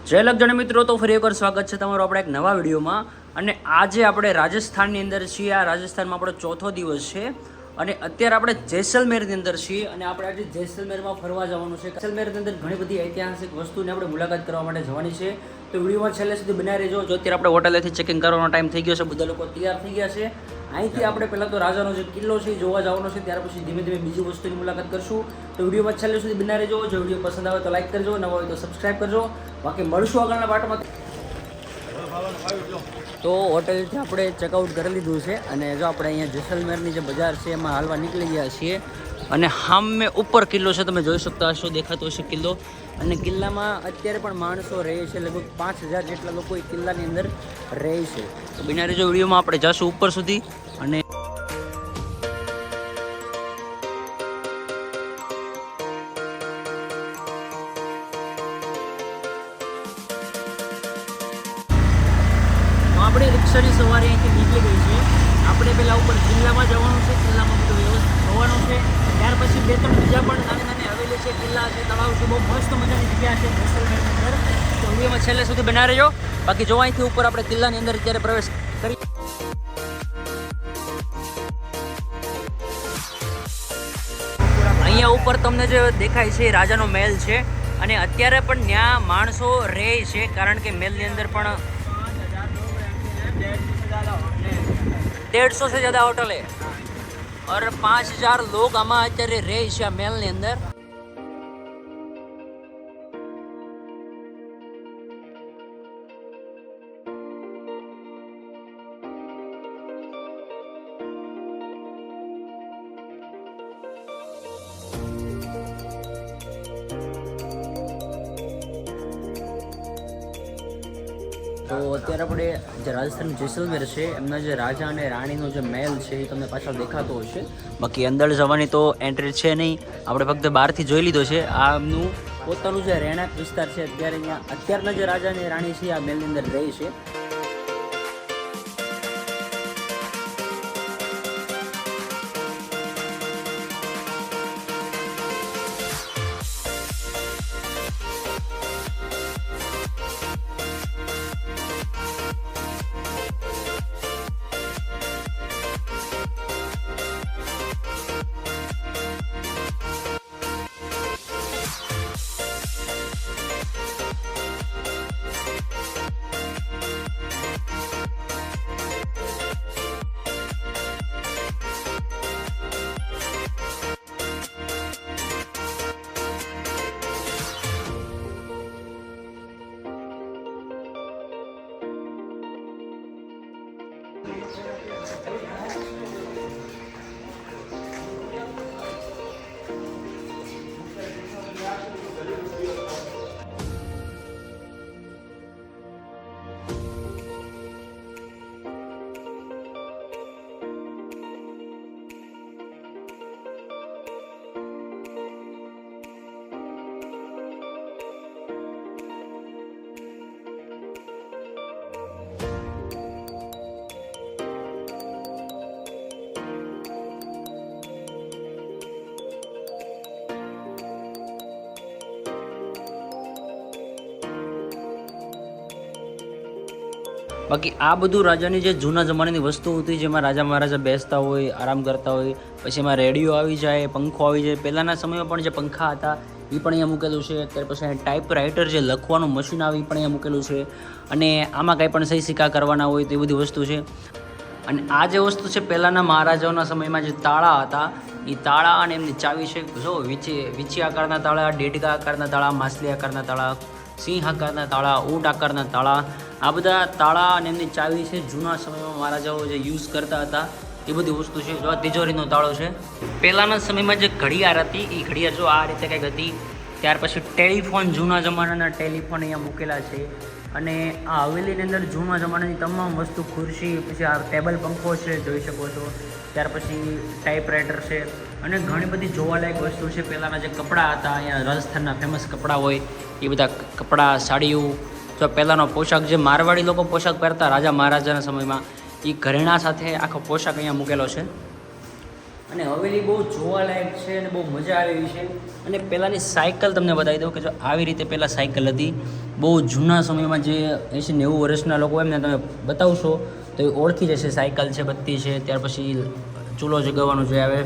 જય લગજણ મિત્રો, તો ફરી એકવાર સ્વાગત છે તમારું આપણે એક નવા વિડીયોમાં. અને આજે આપણે રાજસ્થાનની અંદર છીએ. આ રાજસ્થાનમાં આપણો ચોથો દિવસ છે અને અત્યારે આપણે જેસલમેરની અંદર છીએ અને આપણે આજે જેસલમેરમાં ફરવા જવાનું છે. જેસલમેરની અંદર ઘણી બધી ઐતિહાસિક વસ્તુની આપણે મુલાકાત કરવા માટે જવાની છે. તો વિડીયોમાં છેલ્લે સુધી બનાવી રહેજો. જો અત્યારે આપણે હોટેલેથી ચેકિંગ કરવાનો ટાઈમ થઈ ગયો છે, બધા લોકો તૈયાર થઈ ગયા છે. અહીંથી આપણે પહેલાં તો રાજાનો જે કિલ્લો છે એ જોવા જવાનો છે, ત્યાર પછી ધીમે ધીમે બીજી વસ્તુની મુલાકાત કરશું. તો વિડીયોમાં છેલ્લે સુધી બનાવી રહેજો. જો વિડીયો પસંદ આવે તો લાઈક કરજો, નવા હોય તો સબસ્ક્રાઈબ કરજો. બાકી મળશું આગળના પાર્ટમાં. તો હોટેલથી આપણે ચેકઆઉટ કરી લીધું છે અને જો આપણે અહીંયા જેસલમેરની જે બજાર છે એમાં હાલવા નીકળી ગયા છીએ. અને સામે ઉપર કિલ્લો છે, તમે જોઈ શકતા હશો, દેખાતો હશે કિલ્લો. અને કિલ્લામાં અત્યારે પણ માણસો રહે છે, લગભગ 5000 જેટલા લોકો એ કિલ્લાની અંદર રહે છે. તો બિના રહેજો વિડીયોમાં, આપણે જઈશું ઉપર સુધી. અને આપણે રિક્ષાની સવારી અહીંથી નીકળી ગઈ છે. આપણે પહેલાં ઉપર કિલ્લામાં જવાનું છે, કિલ્લામાં બધું વ્યવસ્થિત જોવાનું છે. ત્યાર પછી 2-3 બીજા પણ નાની નાની હવેલી છે, કિલ્લા છે, તળાવ છે, બહુ મસ્ત મજાની જગ્યા છે જેસલમેરની અંદર. તો વિડીયોમાં છેલ્લે સુધી બનાવી રહેજો. બાકી જો અહીંથી ઉપર આપણે કિલ્લાની અંદર અત્યારે પ્રવેશ કરી. અહીંયા ઉપર તમને જે દેખાય છે એ રાજાનો મહેલ છે અને અત્યારે પણ ત્યાં માણસો રહે છે, કારણ કે મહેલની અંદર પણ 150 से ज़्यादा होटल है और 5000 लोग आमा અત્યારે રહે છે આ મહેલની અંદર. તો અત્યારે આપણે જે રાજસ્થાન જેસલમેર છે એમના જે રાજા અને રાણીનો જે મહેલ છે એ તમને પાછળ દેખાતો હશે. બાકી અંદર જવાની તો એન્ટ્રી છે નહીં, આપણે ફક્ત બહારથી જોઈ લીધો છે. આ એમનું પોતાનું જે રહેણાંક વિસ્તાર છે. અત્યારે અહીંયા અત્યારના જે રાજા અને રાણી છે આ મહેલની અંદર રહે છે. બાકી આ બધું રાજાની જે જૂના જમાનાની વસ્તુ હતી, જેમાં રાજા મહારાજા બેસતા હોય, આરામ કરતા હોય. પછી એમાં રેડિયો આવી જાય, પંખો આવી જાય. પહેલાંના સમયમાં પણ જે પંખા હતા એ પણ અહીંયા મૂકેલું છે. ત્યાર પછી ટાઈપ રાઇટર જે લખવાનું મશીન આવે એ પણ અહીંયા મૂકેલું છે. અને આમાં કાંઈ પણ સહી સિક્કા કરવાના હોય તો એ બધી વસ્તુ છે. અને આ જે વસ્તુ છે પહેલાંના મહારાજાઓના સમયમાં જે તાળા હતા એ તાળા અને એમની ચાવી છે. જો વીંછી આકારના તાળા, ડેડકા આકારના તાળા, માછલી આકારના તાળા, સિંહ આકારના તાળા, ઊંટ આકારના તાળા, આ બધા તાળા અને એમની ચાવી છે. જૂના સમયમાં મહારાજાઓ જે યુઝ કરતા હતા એ બધી વસ્તુ છે. જો આ તિજોરીનો તાળો છે. પહેલાંના સમયમાં જે ઘડિયાળ હતી એ ઘડિયાળ જો આ રીતે કંઈક હતી. ત્યાર પછી ટેલિફોન, જૂના જમાનાના ટેલિફોન અહીંયા મૂકેલા છે. અને આ હવેલીની અંદર જૂના જમાનાની તમામ વસ્તુ, ખુરશી, પછી આ ટેબલ પંખો છે, જોઈ શકો છો. ત્યાર પછી ટાઈપરાઇટર છે અને ઘણી બધી જોવાલાયક વસ્તુ છે. પહેલાંના જે કપડાં હતા, અહીંયા રાજસ્થાનના ફેમસ કપડાં હોય એ બધા કપડાં, સાડીઓ. જો પહેલાંનો પોશાક જે મારવાડી લોકો પોશાક પહેરતા રાજા મહારાજાના સમયમાં, એ ઘરેણા સાથે આખો પોશાક અહીંયા મૂકેલો છે. અને હવેલી બહુ જોવાલાયક છે અને બહુ મજા આવે એવી છે. અને પહેલાંની સાયકલ તમને બતાવી દઉં કે જો આવી રીતે પહેલાં સાયકલ હતી. બહુ જૂના સમયમાં જે 80-90 વર્ષના લોકો એમને તમે બતાવશો તો એ ઓળખી જશે સાયકલ છે, બત્તી છે. ત્યાર પછી ચૂલો જગાવવાનું જે આવે.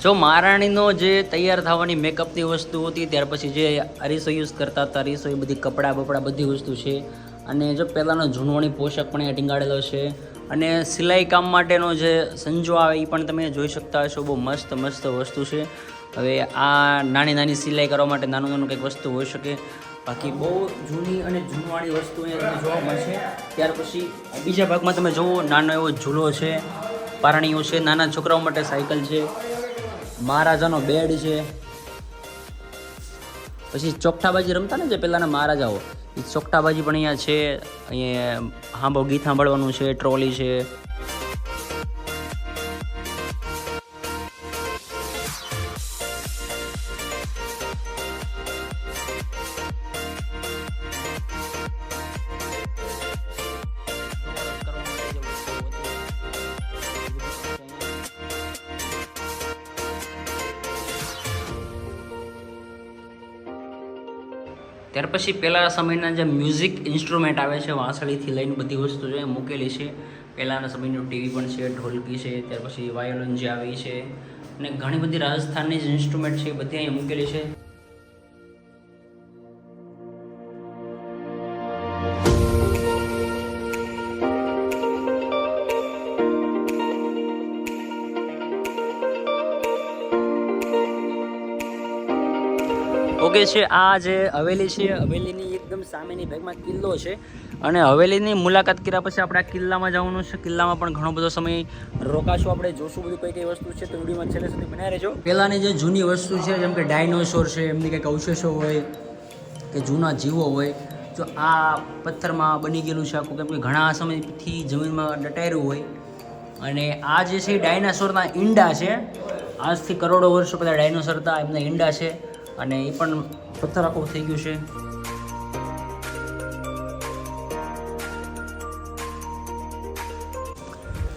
જો મહારાણીનો જે તૈયાર થવાની મેકઅપની વસ્તુ હતી, ત્યાર પછી જે અરીસો યુઝ કરતા હતા, અરીસો એ બધી કપડાં બપડા બધી વસ્તુ છે. અને જો પહેલાંનો જૂનવાણી પોશાક પણ અહીંયા ટીંગાડેલો છે. અને સિલાઈ કામ માટેનો જે સંજો આવે એ પણ તમે જોઈ શકતા હશો. બહુ મસ્ત મસ્ત વસ્તુ છે. હવે આ નાની નાની સિલાઈ કરવા માટે નાનું નાનું કંઈક વસ્તુ હોઈ શકે. બાકી બહુ જૂની અને જૂનવાણી વસ્તુ અહીંયા તમને જોવા મળશે. ત્યાર પછી બીજા ભાગમાં તમે જુઓ, નાનો એવો ઝૂલો છે, પારણીઓ છે, નાના છોકરાઓ માટે સાયકલ છે, મહારાજાનો બેડ છે. પછી ચોકઠાબાજી રમતા ને જે પહેલાંના મહારાજાઓ, એ ચોકઠાબાજી પણ અહીંયા છે. અહીંયા ગીત સાંભળવાનું છે, ટ્રોલી છે. ત્યાર પછી પહેલાં સમયના જે મ્યુઝિક ઇન્સ્ટ્રુમેન્ટ આવે છે, વાંસળીથી લઈને બધી વસ્તુ છે મૂકેલી છે. પહેલાંના સમયનું ટીવી પણ છે, ઢોલકી છે, ત્યાર પછી વાયોલિન જે આવી છે, અને ઘણી બધી રાજસ્થાનની જે ઇન્સ્ટ્રુમેન્ટ છે એ બધી અહીંયા મૂકેલી છે. ઓકે છે. આ જે હવેલી છે, હવેલીની એકદમ સામેની ભાગમાં કિલ્લો છે. અને હવેલીની મુલાકાત કર્યા પછી આપણે આ કિલ્લામાં જવાનું છે. કિલ્લામાં પણ ઘણો બધો સમય રોકાશું. આપણે જોશું બધું કઈ કઈ વસ્તુ છે, તો વિડીયોમાં છેલ્લે સુધી બનાવી રહેજો. પહેલાંની જે જૂની વસ્તુ છે, જેમ કે ડાયનોસોર છે, એમની કંઈક અવશેષો હોય કે જૂના જીવો હોય, જો આ પથ્થરમાં બની ગયેલું છે આખું, કેમ કે ઘણા સમયથી જમીનમાં દટાયેલું હોય. અને આ જે છે ડાયનાસોરના ઈંડા છે. આજથી કરોડો વર્ષો પહેલાં ડાયનોસોર હતા, એમના ઈંડા છે. અને એ પણ પથ્થર આખું થઈ ગયું છે.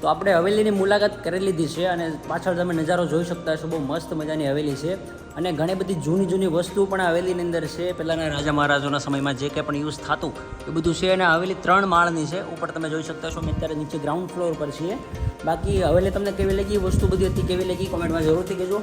તો આપણે હવેલીની મુલાકાત કરી લીધી છે. અને પાછળ તમે નજારો જોઈ શકતા હશો. બહુ મસ્ત મજાની હવેલી છે. અને ઘણી બધી જૂની જૂની વસ્તુ પણ હવેલીની અંદર છે. પહેલાંના રાજા મહારાજોના સમયમાં જે કંઈ પણ યુઝ થતું એ બધું છે. અને હવેલી 3 માળની છે. ઉપર તમે જોઈ શકતા છો. અમે અત્યારે નીચે ગ્રાઉન્ડ ફ્લોર પર છીએ. બાકી હવેલી તમને કેવી લાગી, વસ્તુ બધી હતી કેવી લાગી, કોમેન્ટમાં જરૂરથી કહેજો.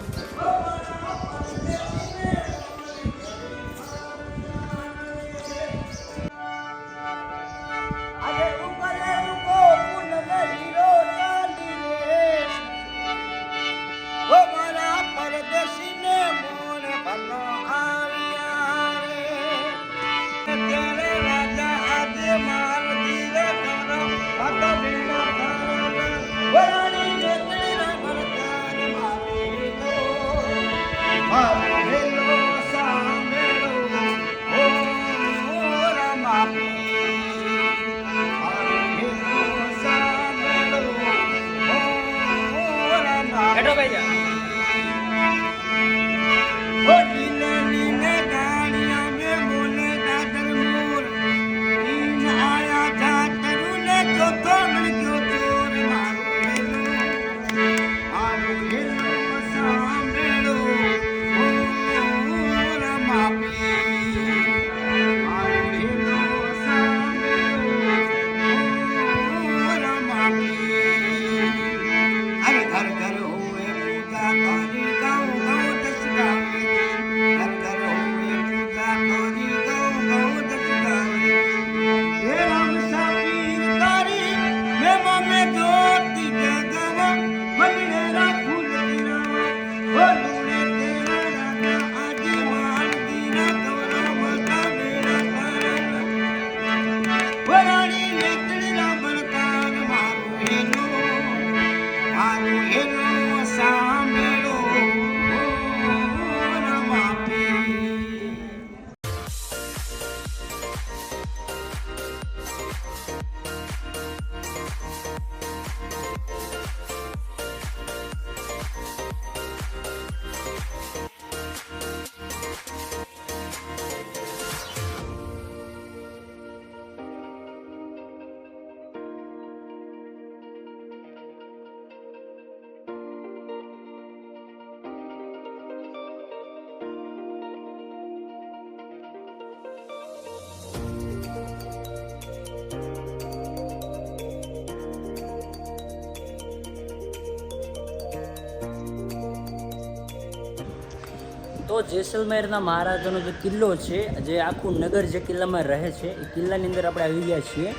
જેસલમેરના મહારાજાનો જે કિલ્લો છે, જે આખું નગર જે કિલ્લામાં રહે છે, એ કિલ્લાની અંદર આપણે આવી ગયા છીએ.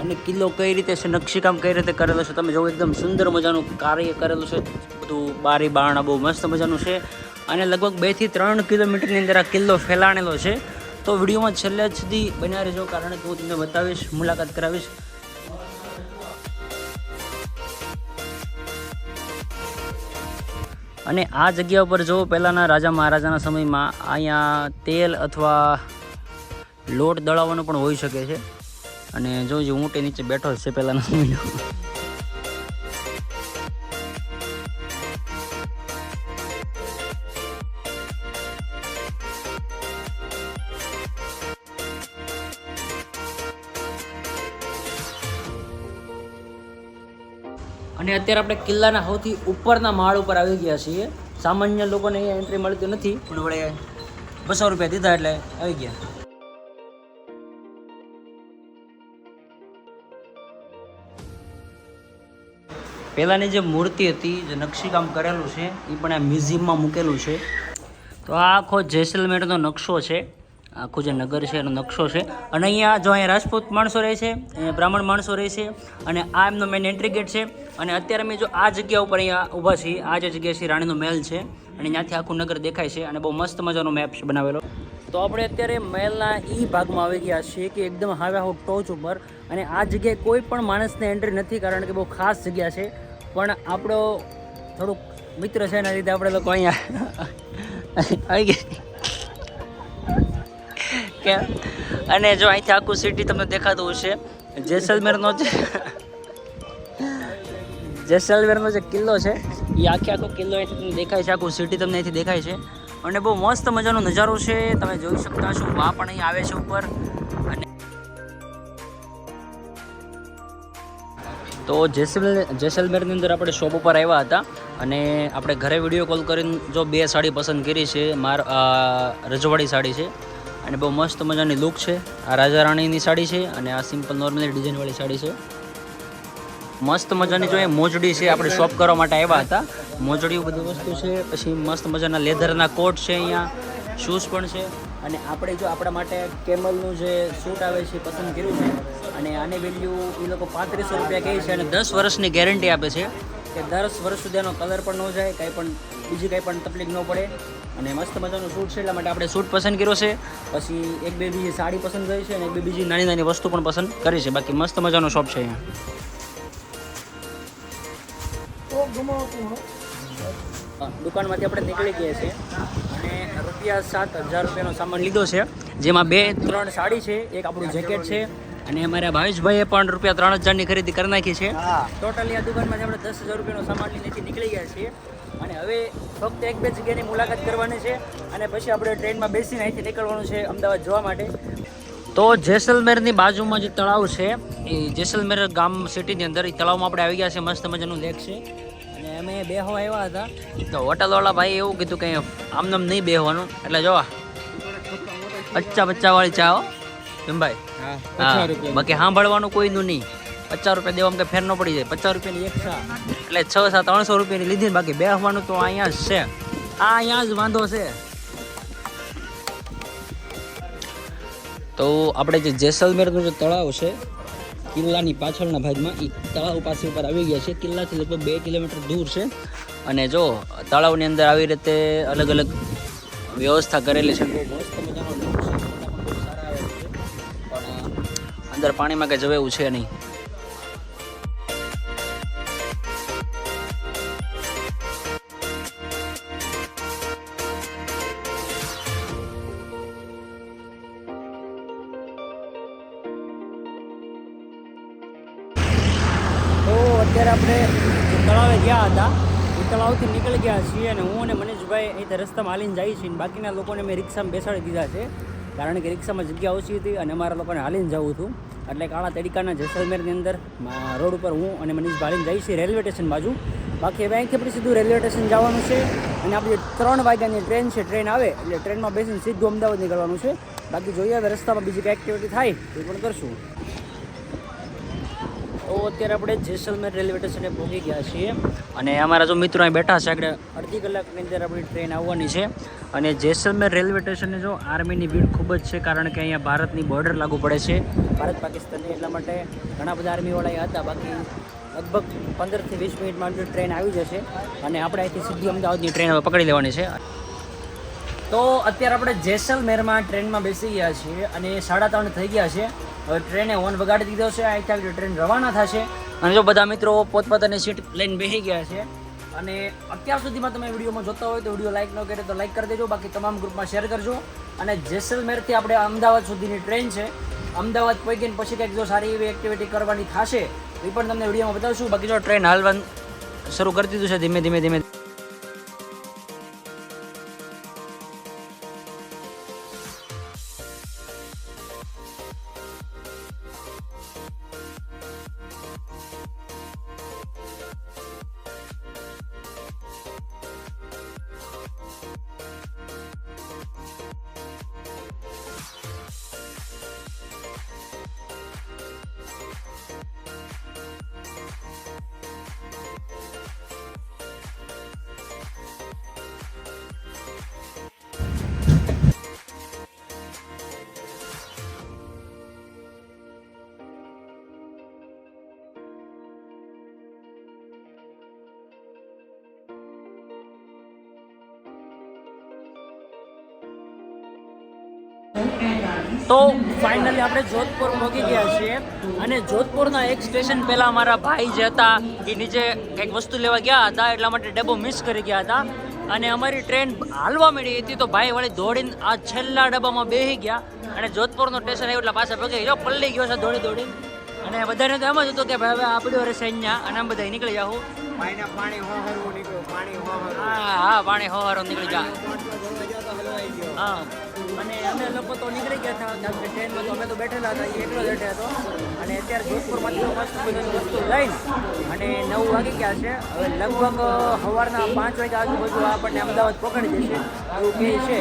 અને કિલ્લો કઈ રીતે છે, નકશીકામ કઈ રીતે કરેલો છે તમે જોવો, એકદમ સુંદર મજાનું કાર્ય કરેલું છે. બધું બારી બારણા બહુ મસ્ત મજાનું છે. અને લગભગ 2 થી 3 કિલોમીટરની અંદર આ કિલ્લો ફેલાણેલો છે. તો વિડીયોમાં છેલ્લે સુધી બન્યા રહેજો, કારણ કે હું તમને બતાવીશ, મુલાકાત કરાવીશ. અને આ જગ્યા ઉપર જો પહેલાંના રાજા મહારાજાના સમયમાં અહીંયા તેલ અથવા લોટ દળાવવાનું પણ હોઈ શકે છે. અને જો જે ઊંટે નીચે બેઠો છે પહેલાંના સમયનો. અને અત્યારે આપણે કિલ્લાના સૌથી ઉપરના માળ ઉપર આવી ગયા છીએ. સામાન્ય લોકોને અહીંયા એન્ટ્રી મળતી નથી, પણ વળે 200 રૂપિયા દીધા એટલે આવી ગયા. પહેલાંની જે મૂર્તિ હતી, જે નકશીકામ કરેલું છે, એ પણ આ મ્યુઝિયમમાં મૂકેલું છે. તો આ આખો જેસલમેરનો નકશો છે, આખું જે નગર છે એનો નકશો છે. અને અહીંયા જો અહીંયા રાજપૂત માણસો રહે છે, અહીંયા બ્રાહ્મણ માણસો રહે છે. અને આ એમનો મેઇન એન્ટ્રી ગેટ છે. અને અત્યારે અમે જો આ જગ્યા ઉપર અહીંયા ઊભા છીએ, આ જે જગ્યા છે રાણીનો મહેલ છે. અને ત્યાંથી આખું નગર દેખાય છે. અને બહુ મસ્ત મજાનો મેપ છે બનાવેલો. તો આપણે અત્યારે મહેલના એ ભાગમાં આવી ગયા છીએ કે એકદમ હાવે હાવ ટોચ ઉપર. અને આ જગ્યાએ કોઈ પણ માણસને એન્ટ્રી નથી, કારણ કે બહુ ખાસ જગ્યા છે. પણ આપણો થોડુંક મિત્ર છે, એના લીધે આપણે લોકો અહીંયા આવી ગયા. અને જો અહીંથી આખું સિટી તમને દેખાતું હશે. જેસલમેરનો જે કિલ્લો છે, એ આખો કિલ્લો અહીંથી તમને દેખાય છે. આખું સિટી તમને અહીંથી દેખાય છે. અને બહુ મસ્ત મજાનો નજારો છે, તમે જોઈ શકતા છો. વા પણ અહીં આવે છે ઉપર. અને તો જેસલમેરની અંદર આપણે શોપ ઉપર આવ્યા હતા. અને આપણે ઘરે વિડીયો કોલ કરીને જો 2 સાડી પસંદ કરી છે. રજવાડી સાડી છે અને બહુ મસ્ત મજાની લુક છે. આ રાજા રાણીની સાડી છે અને આ સિમ્પલ નોર્મલી ડિઝાઇનવાળી સાડી છે. મસ્ત મજાની જો એ મોજડી છે, આપણે શોપ કરવા માટે આવ્યા હતા. મોજડી બધી વસ્તુ છે. પછી મસ્ત મજાના લેધરના કોટ છે, અહીંયા શૂઝ પણ છે. અને આપણે જો આપણા માટે કેમલનું જે સૂટ આવે છે પસંદ કર્યું છે. અને આની વેલ્યુ એ લોકો 3500 રૂપિયા કહે છે. અને 10 વર્ષની ગેરંટી આપે છે કે 10 વર્ષ સુધી એનો કલર પણ ન જાય, બીજી કંઈ પણ તકલીફ ન પડે. અને મસ્ત મજાનું સૂટ છે, એટલા માટે આપણે સૂટ પસંદ કર્યો છે. પછી 1-2 બીજી સાડી પસંદ કરી છે અને 1-2 બીજી નાની નાની વસ્તુ પણ પસંદ કરી છે. બાકી મસ્ત મજાનો શોપ છે અહીંયા. દુકાનમાંથી આપણે નીકળી ગયા છે અને ₹7,000 રૂપિયાનો સામાન લીધો છે, જેમાં 2-3 સાડી છે, એક આપણું જેકેટ છે. અને અમારા ભાવેશભાઈએ પણ ₹3,000ની ખરીદી કરી નાખી છે. ટોટલી આ દુકાનમાંથી આપણે 10,000 રૂપિયાનો સામાન લઈને નીકળી ગયા છીએ. અને હવે ફક્ત 1-2 જગ્યાની મુલાકાત કરવાની છે. અને પછી આપણે ટ્રેનમાં બેસીને અહીંથી નીકળવાનું છે અમદાવાદ જવા માટે. તો જેસલમેરની બાજુમાં જે તળાવ છે, એ જેસલમેર ગામ સિટીની અંદર, એ તળાવમાં આપણે આવી ગયા છે. મસ્ત મજાનું લેક છે. અને અમે બેહવા આવ્યા હતા, તો હોટલવાળા ભાઈ એવું કીધું કે આમનામ નહીં બેહવાનું. એટલે જોવા 50 વાળી ચા હો ભાઈ. હા, બાકી સાંભળવાનું કોઈનું નહીં. 50 રૂપિયા દેવામાં કંઈ ફેર ન પડી જાય. 50 રૂપિયાની એક ચા એટલે 600-300 રૂપિયાની લીધી. બાકી બેસવાનું તો અહીંયા જ છે. અહીંયા જ વાંધો છે. તો આપણે જે જેસલમેરનું જે તળાવ છે, કિલ્લાની પાછળના ભાગમાં, એ તળાવ પાસે ઉપર આવી ગયા છે. કિલ્લાથી લગભગ 2 કિલોમીટર દૂર છે. અને જો તળાવની અંદર આવી રીતે અલગ અલગ વ્યવસ્થા કરેલી છે. બહુ મસ્ત મજાનો લુક છે. સારા આવે છે, પણ અંદર પાણીમાં કંઈ જવે એવું છે નહીં. અત્યારે આપણે તળાવે ગયા હતા, એ તળાવથી નીકળી ગયા છીએ. અને હું અને મનીષભાઈ અહીંથી રસ્તામાં હાલીને જઈએ છીએ. બાકીના લોકોને મેં રિક્ષામાં બેસાડી દીધા છે, કારણ કે રિક્ષામાં જગ્યા ઓછી હતી અને અમારા લોકોને હાલીને જવું હતું. એટલે કાળા તડીકાના જેસલમેરની અંદર રોડ ઉપર હું અને મનીષભાઈ હાલીને જઈએ છીએ રેલવે સ્ટેશન બાજુ. બાકી હવે અહીંથી આપણે સીધું રેલવે સ્ટેશન જવાનું છે. અને આપણી 3 વાગ્યાની ટ્રેન છે, ટ્રેન આવે એટલે ટ્રેનમાં બેસીને સીધું અમદાવાદ નીકળવાનું છે. બાકી જોઈએ હવે રસ્તામાં બીજી કંઈ એક્ટિવિટી થાય એ પણ કરશું. તો અત્યારે આપણે જેસલમેર રેલવે સ્ટેશને પહોંચી ગયા છીએ અને અમારા જો મિત્રો અહીં બેઠા છે આગળ અડધી કલાકની અંદર આપણી ટ્રેન આવવાની છે અને જેસલમેર રેલવે સ્ટેશને જો આર્મીની ભીડ ખૂબ જ છે કારણ કે અહીંયા ભારતની બોર્ડર લાગુ પડે છે ભારત પાકિસ્તાનની એટલા માટે ઘણા બધા આર્મીવાળા અહીંયા હતા બાકી લગભગ 15 થી 20 મિનિટમાં ટ્રેન આવી જશે અને આપણે અહીંથી સીધી અમદાવાદની ટ્રેન હવે પકડી લેવાની છે તો અત્યારે આપણે જેસલમેરમાં ટ્રેનમાં બેસી ગયા છીએ અને 3:30 થઈ ગયા છે હવે ટ્રેને હોર્ન વગાડી દીધો છે અહીંથી આગળ ટ્રેન રવાના થશે અને જો બધા મિત્રો પોતપોતાની સીટ લઈને બેસી ગયા છે અને અત્યાર સુધીમાં તમે વિડીયોમાં જોતા હોય તો વિડીયો લાઇક ન કરે તો લાઇક કરી દેજો બાકી તમામ ગ્રુપમાં શેર કરજો અને જેસલમેરથી આપણે અમદાવાદ સુધીની ટ્રેન છે અમદાવાદ પહોંચીને પછી કંઈક જો સારી એવી એક્ટિવિટી કરવાની થશે એ પણ તમને વિડીયોમાં બતાવશું બાકી જો ટ્રેન હાલવાનું શરૂ કરી દીધું છે ધીમે ધીમે ધીમે તો ફાઇનલી આપણે જોધપુર પહોંચી ગયા છીએ અને જોધપુરના એક સ્ટેશન પહેલાં અમારા ભાઈ જે હતા એ નીચે કંઈક વસ્તુ લેવા ગયા હતા એટલા માટે ડબ્બો મિસ કરી ગયા હતા અને અમારી ટ્રેન હાલવા મળી હતી તો ભાઈ વળી દોડીને આ છેલ્લા ડબ્બામાં બેસી ગયા અને જોધપુરનું સ્ટેશન આવ્યું એટલે પાછા પગે જો પલ્લી ગયો છે દોડી દોડી અને બધાને તો એમ જ હતું કે ભાઈ હવે આપણી વારે સૈન્ય અને આમ બધા નીકળી જાઉં પાણી હોવારું નીકળી જા હા અને અમે લોકો તો નીકળી ગયા હતા કારણ કે ટ્રેનમાં તો અમે તો બેઠેલા હતા એ એકલો જ બેઠે હતો અને અત્યારે જોધપુરમાંથી મસ્ત બધી વસ્તુ લઈને અને 9 વાગી ગયા છે હવે લગભગ સવારના 5 વાગ્યા આજુબાજુ આપણને અમદાવાદ પકડી દેશે એવું કહે છે